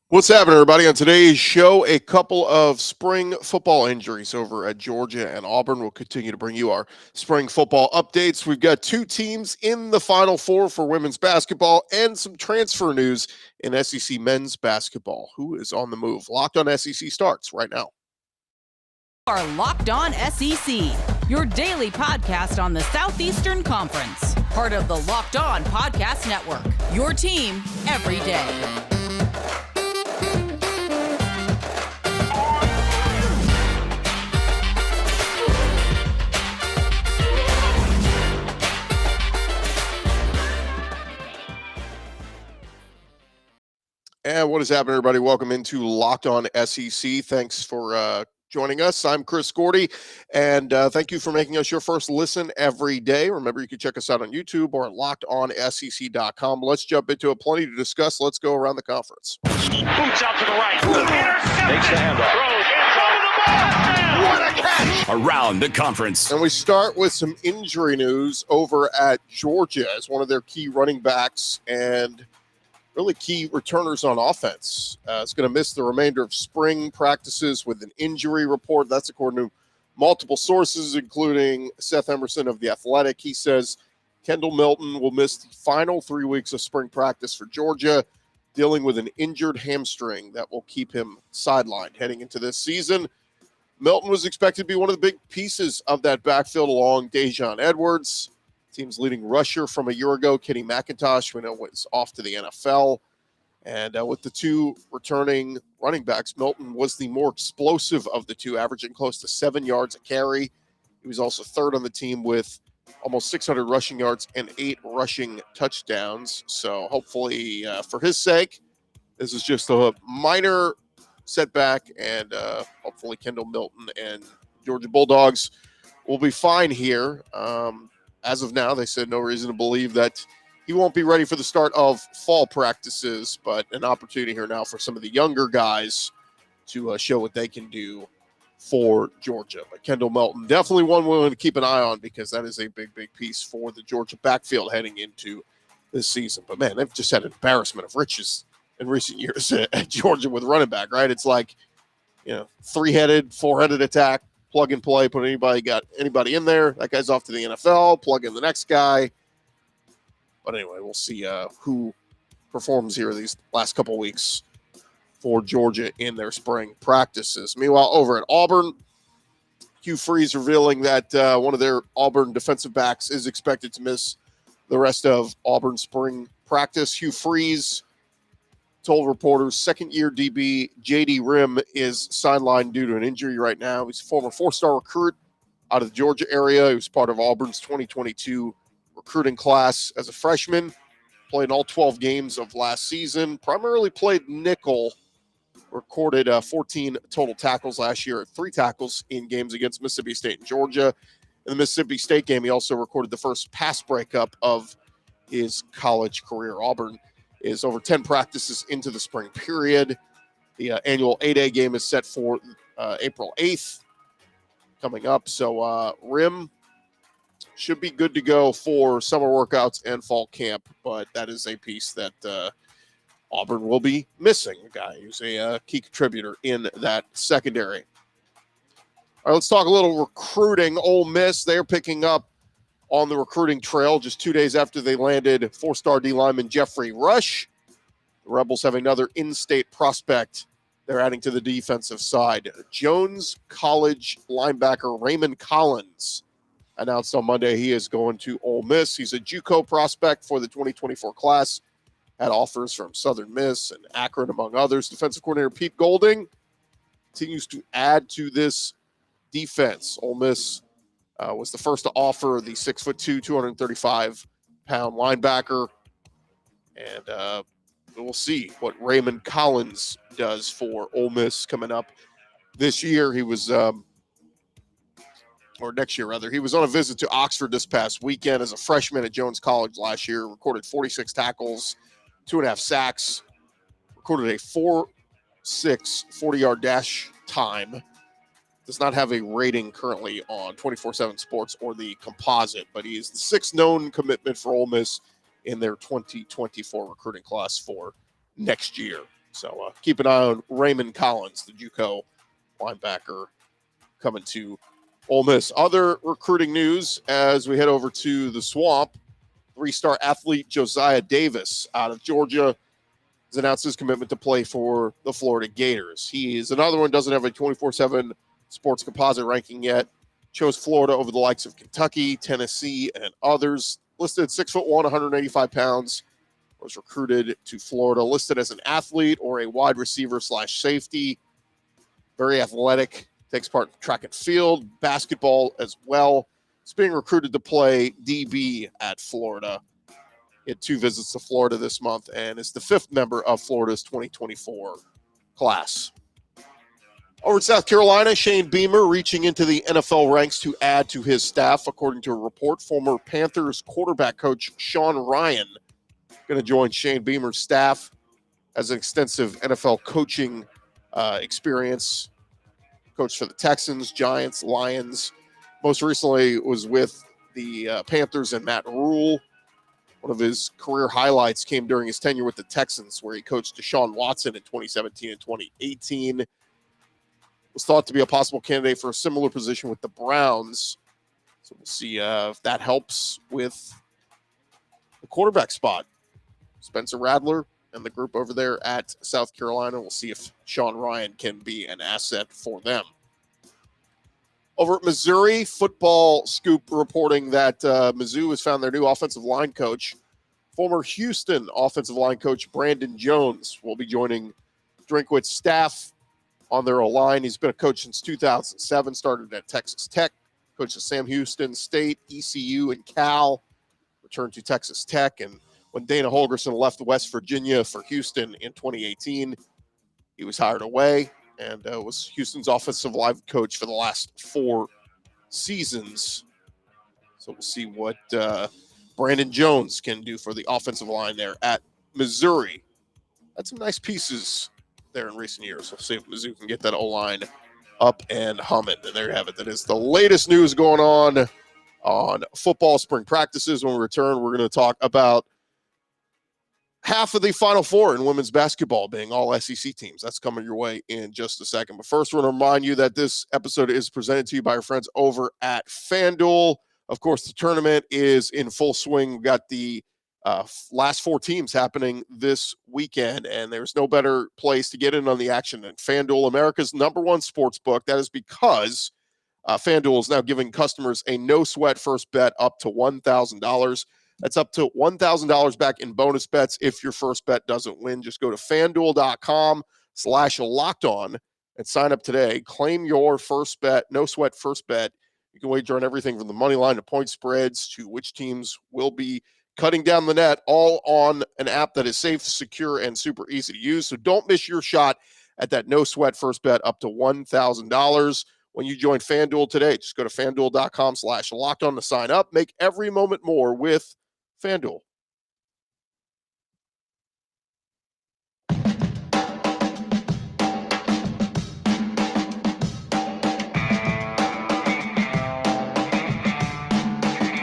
What's happening, everybody? On today's show, a couple of spring football injuries over at Georgia and Auburn. We'll continue to bring you our spring football updates. We've got two teams in the Final Four for women's basketball and some transfer news in SEC men's basketball. Who is on the move? Locked on SEC starts right now. Are Locked On SEC, your daily podcast on the Southeastern Conference. Part of the Locked On Podcast Network, your team every day. And what is happening, everybody? Welcome into Locked On SEC. Thanks for joining us. I'm Chris Gordy, and thank you for making us your first listen every day. Remember, you can check us out on YouTube or at lockedonsec.com. Let's jump into it. Plenty to discuss. Let's go around the conference. Boots out to the right. Takes the handoff. What a catch! Around the conference. And we start with some injury news over at Georgia as one of their key running backs and really key returners on offense. Is going to miss the remainder of spring practices with an injury report. That's according to multiple sources, including Seth Emerson of The Athletic. He says Kendall Milton will miss the final 3 weeks of spring practice for Georgia, dealing with an injured hamstring that will keep him sidelined heading into this season. Milton was expected to be one of the big pieces of that backfield along Dejon Edwards. Team's leading rusher from a year ago, Kenny McIntosh, we know was off to the NFL. And with the two returning running backs, Milton was the more explosive of the two, averaging close to 7 yards a carry. He was also third on the team with almost 600 rushing yards and 8 rushing touchdowns. So hopefully, for his sake, this is just a minor setback, and hopefully Kendall Milton and Georgia Bulldogs will be fine here. As of now, they said no reason to believe that he won't be ready for the start of fall practices, but an opportunity here now for some of the younger guys to show what they can do for Georgia. But Kendall Milton, definitely one we're going to keep an eye on because that is a big, big piece for the Georgia backfield heading into this season. But, man, they've just had an embarrassment of riches in recent years at Georgia with running back, right? It's like, three-headed, four-headed attack. Plug and play, got anybody in there. That guy's off to the NFL, plug in the next guy. But anyway, we'll see who performs here these last couple of weeks for Georgia in their spring practices. Meanwhile, over at Auburn, Hugh Freeze revealing that one of their Auburn defensive backs is expected to miss the rest of Auburn spring practice. Hugh Freeze told reporters second-year DB J.D. Ryhm is sidelined due to an injury right now. He's a former four-star recruit out of the Georgia area. He was part of Auburn's 2022 recruiting class as a freshman, played in all 12 games of last season, primarily played nickel, recorded 14 total tackles last year, 3 tackles in games against Mississippi State and Georgia. In the Mississippi State game, he also recorded the first pass breakup of his college career. Auburn is over 10 practices into the spring period. The annual 8A game is set for April 8th coming up. So Ryhm should be good to go for summer workouts and fall camp, but that is a piece that Auburn will be missing, a guy who's a key contributor in that secondary. All right, let's talk a little recruiting. Ole Miss, they're picking up on the recruiting trail just 2 days after they landed 4-star D lineman Jeffrey Rush. The Rebels have another in-state prospect they're adding to the defensive side. Jones College linebacker Raymond Collins announced on Monday he is going to Ole Miss. He's a JUCO prospect for the 2024 class. Had offers from Southern Miss and Akron, among others. Defensive coordinator Pete Golding continues to add to this defense. Ole Miss was the first to offer the 6'2", 235-pound linebacker. And we'll see what Raymond Collins does for Ole Miss coming up this year. He was, or next year rather, he was on a visit to Oxford this past weekend as a freshman at Jones College last year, recorded 46 tackles, 2.5 sacks, recorded a 4.6 40-yard dash time. Does not have a rating currently on 24/7 Sports or the composite, but he is the 6th known commitment for Ole Miss in their 2024 recruiting class for next year. So keep an eye on Raymond Collins, the JUCO linebacker, coming to Ole Miss. Other recruiting news as we head over to the Swamp. 3-star athlete Josiah Davis out of Georgia has announced his commitment to play for the Florida Gators. He is another one, doesn't have a 24/7 sports composite ranking yet. Chose Florida over the likes of Kentucky, Tennessee, and others. Listed 6'1", 185 pounds. Was recruited to Florida. Listed as an athlete or a wide receiver / safety. Very athletic. Takes part in track and field, basketball as well. He's being recruited to play DB at Florida. He had 2 visits to Florida this month and is the 5th member of Florida's 2024 class. Over in South Carolina, Shane Beamer reaching into the NFL ranks to add to his staff. According to a report, former Panthers quarterback coach Sean Ryan going to join Shane Beamer's staff. Has an extensive NFL coaching experience. Coached for the Texans, Giants, Lions. Most recently was with the Panthers and Matt Rule. One of his career highlights came during his tenure with the Texans, where he coached Deshaun Watson in 2017 and 2018. Was thought to be a possible candidate for a similar position with the Browns. So we'll see if that helps with the quarterback spot. Spencer Rattler and the group over there at South Carolina. We'll see if Sean Ryan can be an asset for them. Over at Missouri, Football Scoop reporting that Mizzou has found their new offensive line coach. Former Houston offensive line coach Brandon Jones will be joining Drinkwitz's staff on their O-line. He's been a coach since 2007, started at Texas Tech, coached at Sam Houston State, ECU, and Cal, returned to Texas Tech, and when Dana Holgerson left West Virginia for Houston in 2018, he was hired away and was Houston's offensive line coach for the last 4 seasons. So we'll see what Brandon Jones can do for the offensive line there at Missouri. Had some nice pieces there in recent years. We'll see if Mizzou can get that O-line up and humming. And there you have it. That is the latest news going on football spring practices. When we return, we're going to talk about half of the Final Four in women's basketball being all SEC teams. That's coming your way in just a second. But first, we're going to remind you that this episode is presented to you by our friends over at FanDuel. Of course, the tournament is in full swing. We've got the last 4 teams happening this weekend, and there's no better place to get in on the action than FanDuel, America's #1 sports book. That is because FanDuel is now giving customers a no-sweat first bet up to $1,000. That's up to $1,000 back in bonus bets if your first bet doesn't win. Just go to FanDuel.com/lockedon and sign up today. Claim your first bet, no-sweat first bet. You can wager on everything from the money line to point spreads to which teams will be cutting down the net, all on an app that is safe, secure, and super easy to use. So don't miss your shot at that no-sweat first bet up to $1,000 when you join FanDuel today. Just go to FanDuel.com/lockedon to sign up. Make every moment more with FanDuel.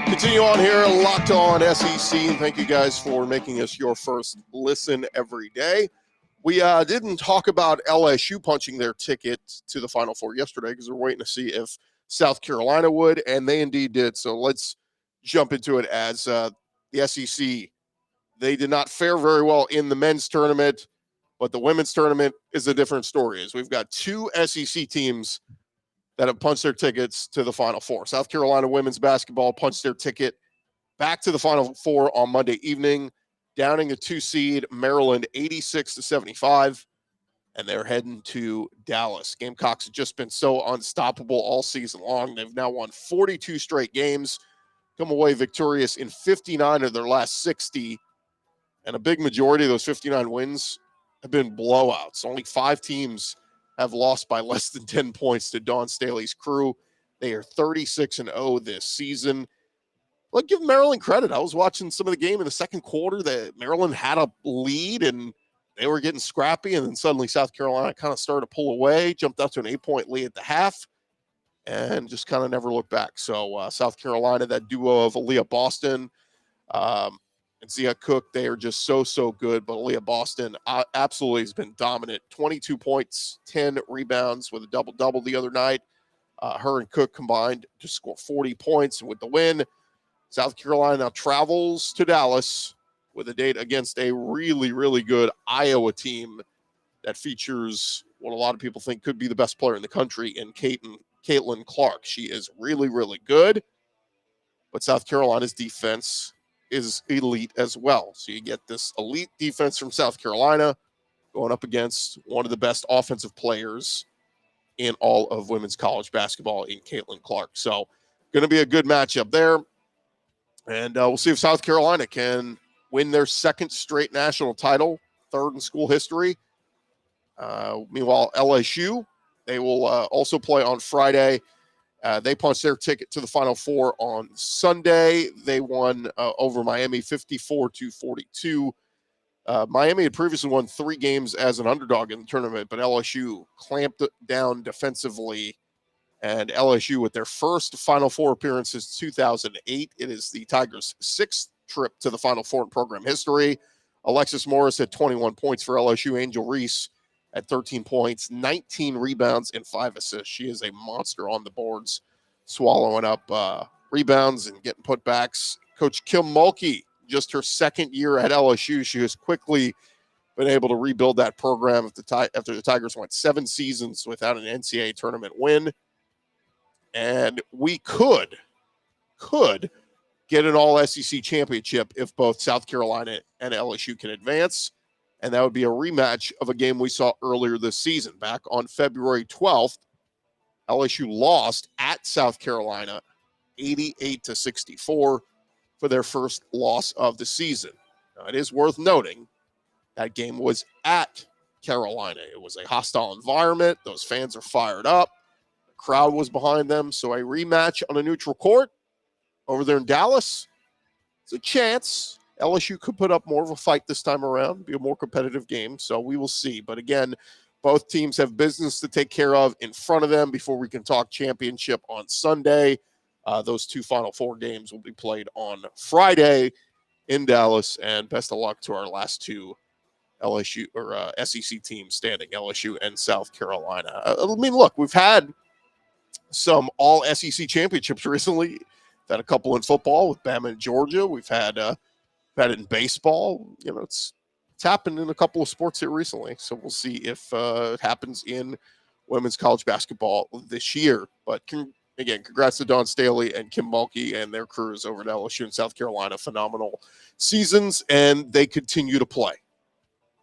Continue on here, Locked On SEC, and thank you guys for making us your first listen every day. We didn't talk about LSU punching their ticket to the Final Four yesterday because we're waiting to see if South Carolina would, and they indeed did. So let's jump into it as the SEC. They did not fare very well in the men's tournament, but the women's tournament is a different story. As we've got 2 SEC teams that have punched their tickets to the Final Four. South Carolina women's basketball punched their ticket back to the Final Four on Monday evening, downing the 2 seed Maryland 86-75, and they're heading to Dallas. Gamecocks have just been so unstoppable all season long. They've now won 42 straight games, come away victorious in 59 of their last 60, and a big majority of those 59 wins have been blowouts. Only 5 teams have lost by less than 10 points to Dawn Staley's crew. They are 36-0 this season. Look, give Maryland credit. I was watching some of the game in the second quarter that Maryland had a lead and they were getting scrappy, and then suddenly South Carolina kind of started to pull away, jumped up to an 8-point lead at the half, and just kind of never looked back. So South Carolina, that duo of Aaliyah Boston and and Zia Cook, they are just so good. But Aaliyah Boston absolutely has been dominant. 22 points, 10 rebounds with a double-double the other night. Her and Cook combined to score 40 points. And with the win, South Carolina now travels to Dallas with a date against a really good Iowa team that features what a lot of people think could be the best player in the country in Caitlin Clark. She is really good, but South Carolina's defense is elite as well. So you get this elite defense from South Carolina going up against one of the best offensive players in all of women's college basketball in Caitlin Clark. So going to be a good matchup there. And we'll see if South Carolina can win their second straight national title, third in school history. Meanwhile, LSU, they will also play on Friday. They punched their ticket to the Final Four on Sunday. They won over Miami 54-42. Miami had previously won 3 games as an underdog in the tournament, but LSU clamped down defensively. And LSU, with their first Final Four appearance since 2008, it is the Tigers' 6th trip to the Final Four in program history. Alexis Morris had 21 points for LSU. Angel Reese at 13 points, 19 rebounds, and 5 assists. She is a monster on the boards, swallowing up rebounds and getting putbacks. Coach Kim Mulkey, just her second year at LSU, she has quickly been able to rebuild that program after the Tigers went 7 seasons without an NCAA tournament win. And we could get an all-SEC championship if both South Carolina and LSU can advance. And that would be a rematch of a game we saw earlier this season. Back on February 12th, LSU lost at South Carolina 88-64 for their first loss of the season. Now, it is worth noting that game was at Carolina. It was a hostile environment. Those fans are fired up. The crowd was behind them. So a rematch on a neutral court over there in Dallas, it's a chance. LSU could put up more of a fight this time around, be a more competitive game. So we will see. But again, both teams have business to take care of in front of them before we can talk championship on Sunday. Those 2 Final Four games will be played on Friday in Dallas. And best of luck to our last 2 LSU or SEC teams standing, LSU and South Carolina. I mean, look, we've had some all SEC championships recently. We've had a couple in football with Bama and Georgia. We've had it in baseball. You know, it's happened in a couple of sports here recently. So we'll see if it happens in women's college basketball this year. But again, congrats to Dawn Staley and Kim Mulkey and their crews over at LSU and South Carolina. Phenomenal seasons, and they continue to play.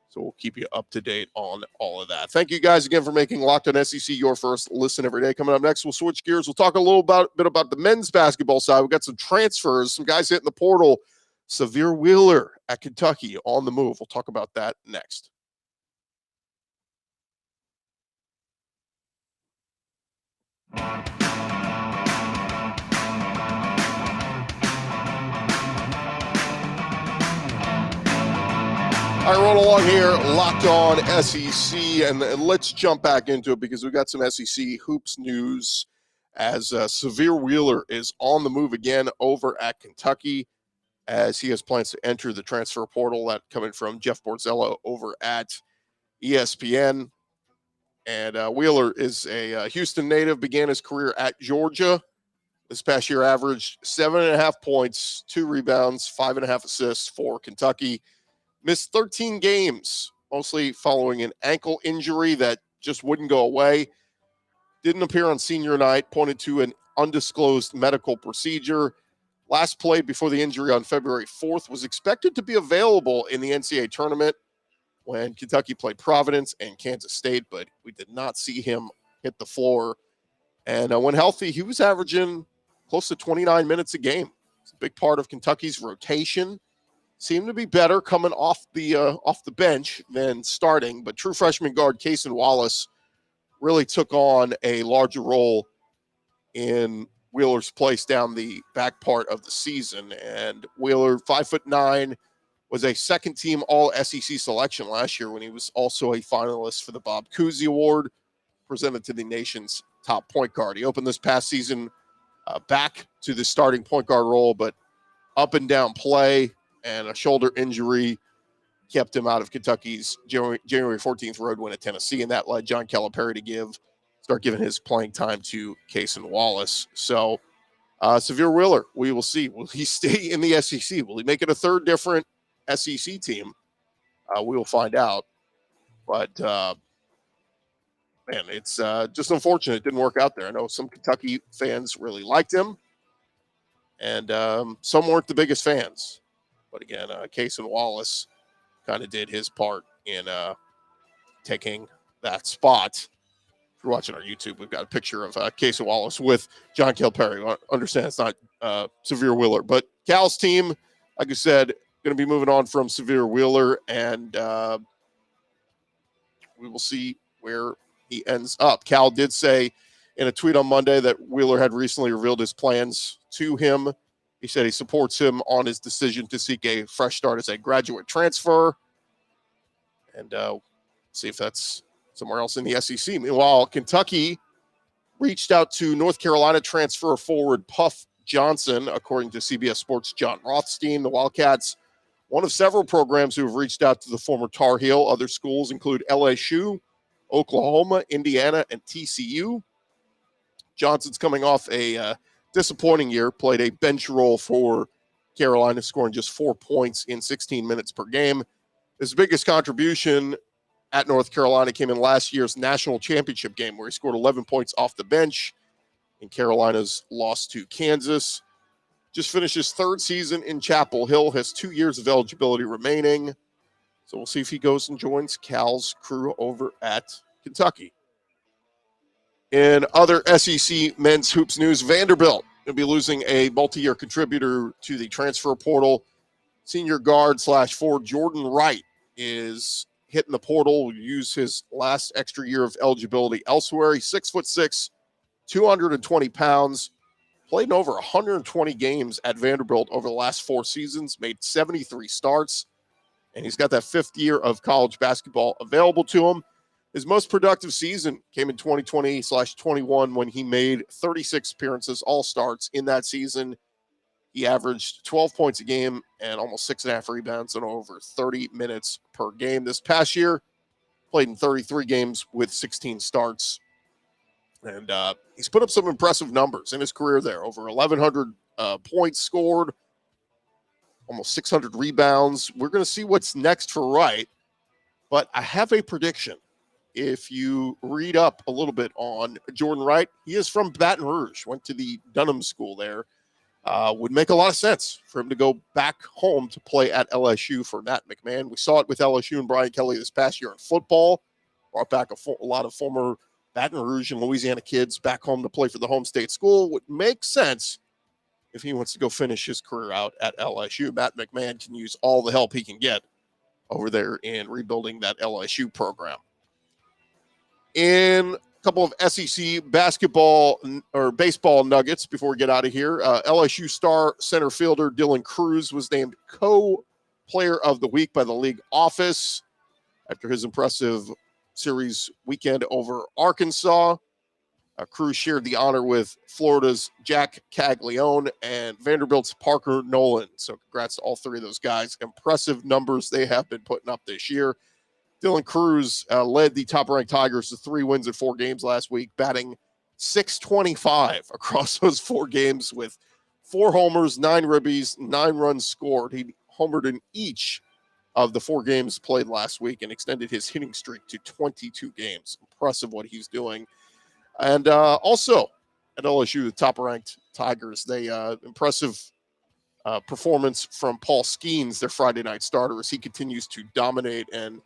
So we'll keep you up to date on all of that. Thank you guys again for making Locked On SEC your first listen every day. Coming up next, we'll switch gears. We'll talk a little bit about the men's basketball side. We've got some transfers, some guys hitting the portal. Sahvir Wheeler at Kentucky on the move. We'll talk about that next. All right, roll along here, Locked On SEC, and let's jump back into it because we've got some SEC hoops news as Sahvir Wheeler is on the move again over at Kentucky as he has plans to enter the transfer portal. That coming from Jeff Borzello over at ESPN. And Wheeler is a Houston native, began his career at Georgia. This past year averaged 7.5 points, 2 rebounds, 5.5 assists for Kentucky. Missed 13 games, mostly following an ankle injury that just wouldn't go away. Didn't appear on senior night, pointed to an undisclosed medical procedure. Last played before the injury on February 4th, was expected to be available in the NCAA tournament when Kentucky played Providence and Kansas State, but we did not see him hit the floor. And when healthy, he was averaging close to 29 minutes a game. It's a big part of Kentucky's rotation. Seemed to be better coming off the bench than starting, but true freshman guard Cason Wallace really took on a larger role in Wheeler's place down the back part of the season. And Wheeler, 5'9", was a second-team All-SEC selection last year when he was also a finalist for the Bob Cousy Award, presented to the nation's top point guard. He opened this past season back to the starting point guard role, but up and down play. and a shoulder injury kept him out of Kentucky's January 14th road win at Tennessee, and that led John Calipari to start giving his playing time to Cason Wallace. So Sahvir Wheeler, we will see. Will he stay in the SEC? Will he make it a third different SEC team? We will find out. But, man, it's just unfortunate it didn't work out there. I know some Kentucky fans really liked him, and some weren't the biggest fans. But, again, Cason Wallace kind of did his part in taking that spot. If you're watching our YouTube, we've got a picture of Cason Wallace with John Calipari. Understand it's not Sahvir Wheeler, but Cal's team, like I said, going to be moving on from Sahvir Wheeler, and we will see where he ends up. Cal did say in a tweet on Monday that Wheeler had recently revealed his plans to him. He said he supports him on his decision to seek a fresh start as a graduate transfer, and see if that's somewhere else in the SEC. Meanwhile, Kentucky reached out to North Carolina transfer forward Puff Johnson, according to CBS Sports' John Rothstein. The Wildcats, one of several programs who have reached out to the former Tar Heel. Other schools include LSU, Oklahoma, Indiana, and TCU. Johnson's coming off a disappointing year, played a bench role for Carolina, scoring just 4 points in 16 minutes per game. His biggest contribution at North Carolina came in last year's national championship game, where he scored 11 points off the bench in Carolina's loss to Kansas. Just finished his third season in Chapel Hill, has 2 years of eligibility remaining. So we'll see if he goes and joins Cal's crew over at Kentucky. In other SEC men's hoops news, Vanderbilt will be losing a multi-year contributor to the transfer portal. Senior guard / forward Jordan Wright is hitting the portal, will use his last extra year of eligibility elsewhere. He's 6'6", 220 pounds, played in over 120 games at Vanderbilt over the last 4 seasons, made 73 starts, and he's got that 5th year of college basketball available to him. His most productive season came in 2020/21 when he made 36 appearances, all starts in that season. He averaged 12 points a game and almost 6.5 rebounds in over 30 minutes per game. This past year, played in 33 games with 16 starts. And he's put up some impressive numbers in his career there. Over 1,100 points scored, almost 600 rebounds. We're going to see what's next for Wright. But I have a prediction. If you read up a little bit on Jordan Wright, he is from Baton Rouge, went to the Dunham School there. Would make a lot of sense for him to go back home to play at LSU for Matt McMahon. We saw it with LSU and Brian Kelly this past year in football. Brought back a lot of former Baton Rouge and Louisiana kids back home to play for the home state school. Would make sense if he wants to go finish his career out at LSU. Matt McMahon can use all the help he can get over there in rebuilding that LSU program. In a couple of SEC basketball or baseball nuggets before we get out of here, LSU star center fielder Dylan Cruz was named co-player of the week by the league office after his impressive series weekend over Arkansas. Cruz shared the honor with Florida's Jack Caglione and Vanderbilt's Parker Nolan. So congrats to all 3 of those guys. Impressive numbers they have been putting up this year. Dylan Cruz led the top-ranked Tigers to 3 wins in 4 games last week, batting .625 across those 4 games with 4 homers, 9 ribbies, 9 runs scored. He homered in each of the 4 games played last week and extended his hitting streak to 22 games. Impressive what he's doing. And also at LSU, the top-ranked Tigers, they impressive performance from Paul Skeens, their Friday night starter, as he continues to dominate. And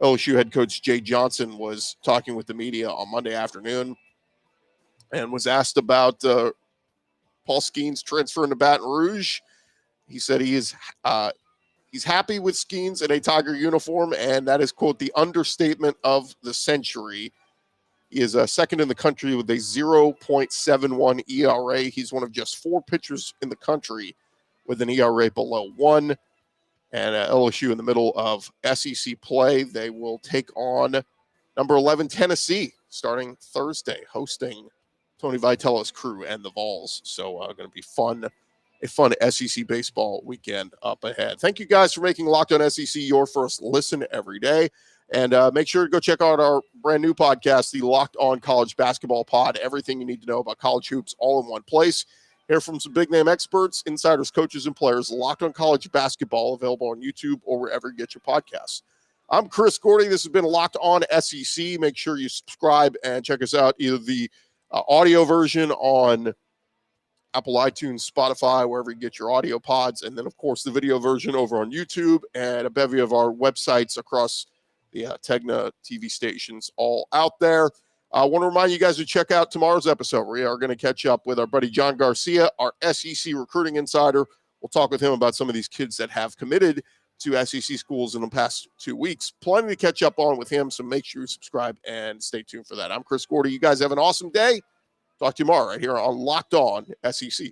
LSU head coach Jay Johnson was talking with the media on Monday afternoon and was asked about Paul Skeens transferring to Baton Rouge. He said he's happy with Skeens in a Tiger uniform, and that is, quote, the understatement of the century. He is second in the country with a 0.71 ERA. He's one of just 4 pitchers in the country with an ERA below 1. And LSU in the middle of SEC play. They will take on number 11 Tennessee starting Thursday, hosting Tony Vitello's crew and the Vols. So going to be fun a fun SEC baseball weekend up ahead. Thank you guys for making Locked On SEC your first listen every day. And make sure to go check out our brand new podcast, the Locked On College Basketball Pod. Everything you need to know about college hoops all in one place. Hear from some big-name experts, insiders, coaches, and players. Locked On College Basketball, available on YouTube or wherever you get your podcasts. I'm Chris Gordy. This has been Locked On SEC. Make sure you subscribe and check us out, either the audio version on Apple, iTunes, Spotify, wherever you get your audio pods, and then, of course, the video version over on YouTube and a bevy of our websites across the Tegna TV stations all out there. I want to remind you guys to check out tomorrow's episode. We are going to catch up with our buddy John Garcia, our SEC recruiting insider. We'll talk with him about some of these kids that have committed to SEC schools in the past 2 weeks. Plenty to catch up on with him, so make sure you subscribe and stay tuned for that. I'm Chris Gordy. You guys have an awesome day. Talk to you tomorrow right here on Locked On SEC.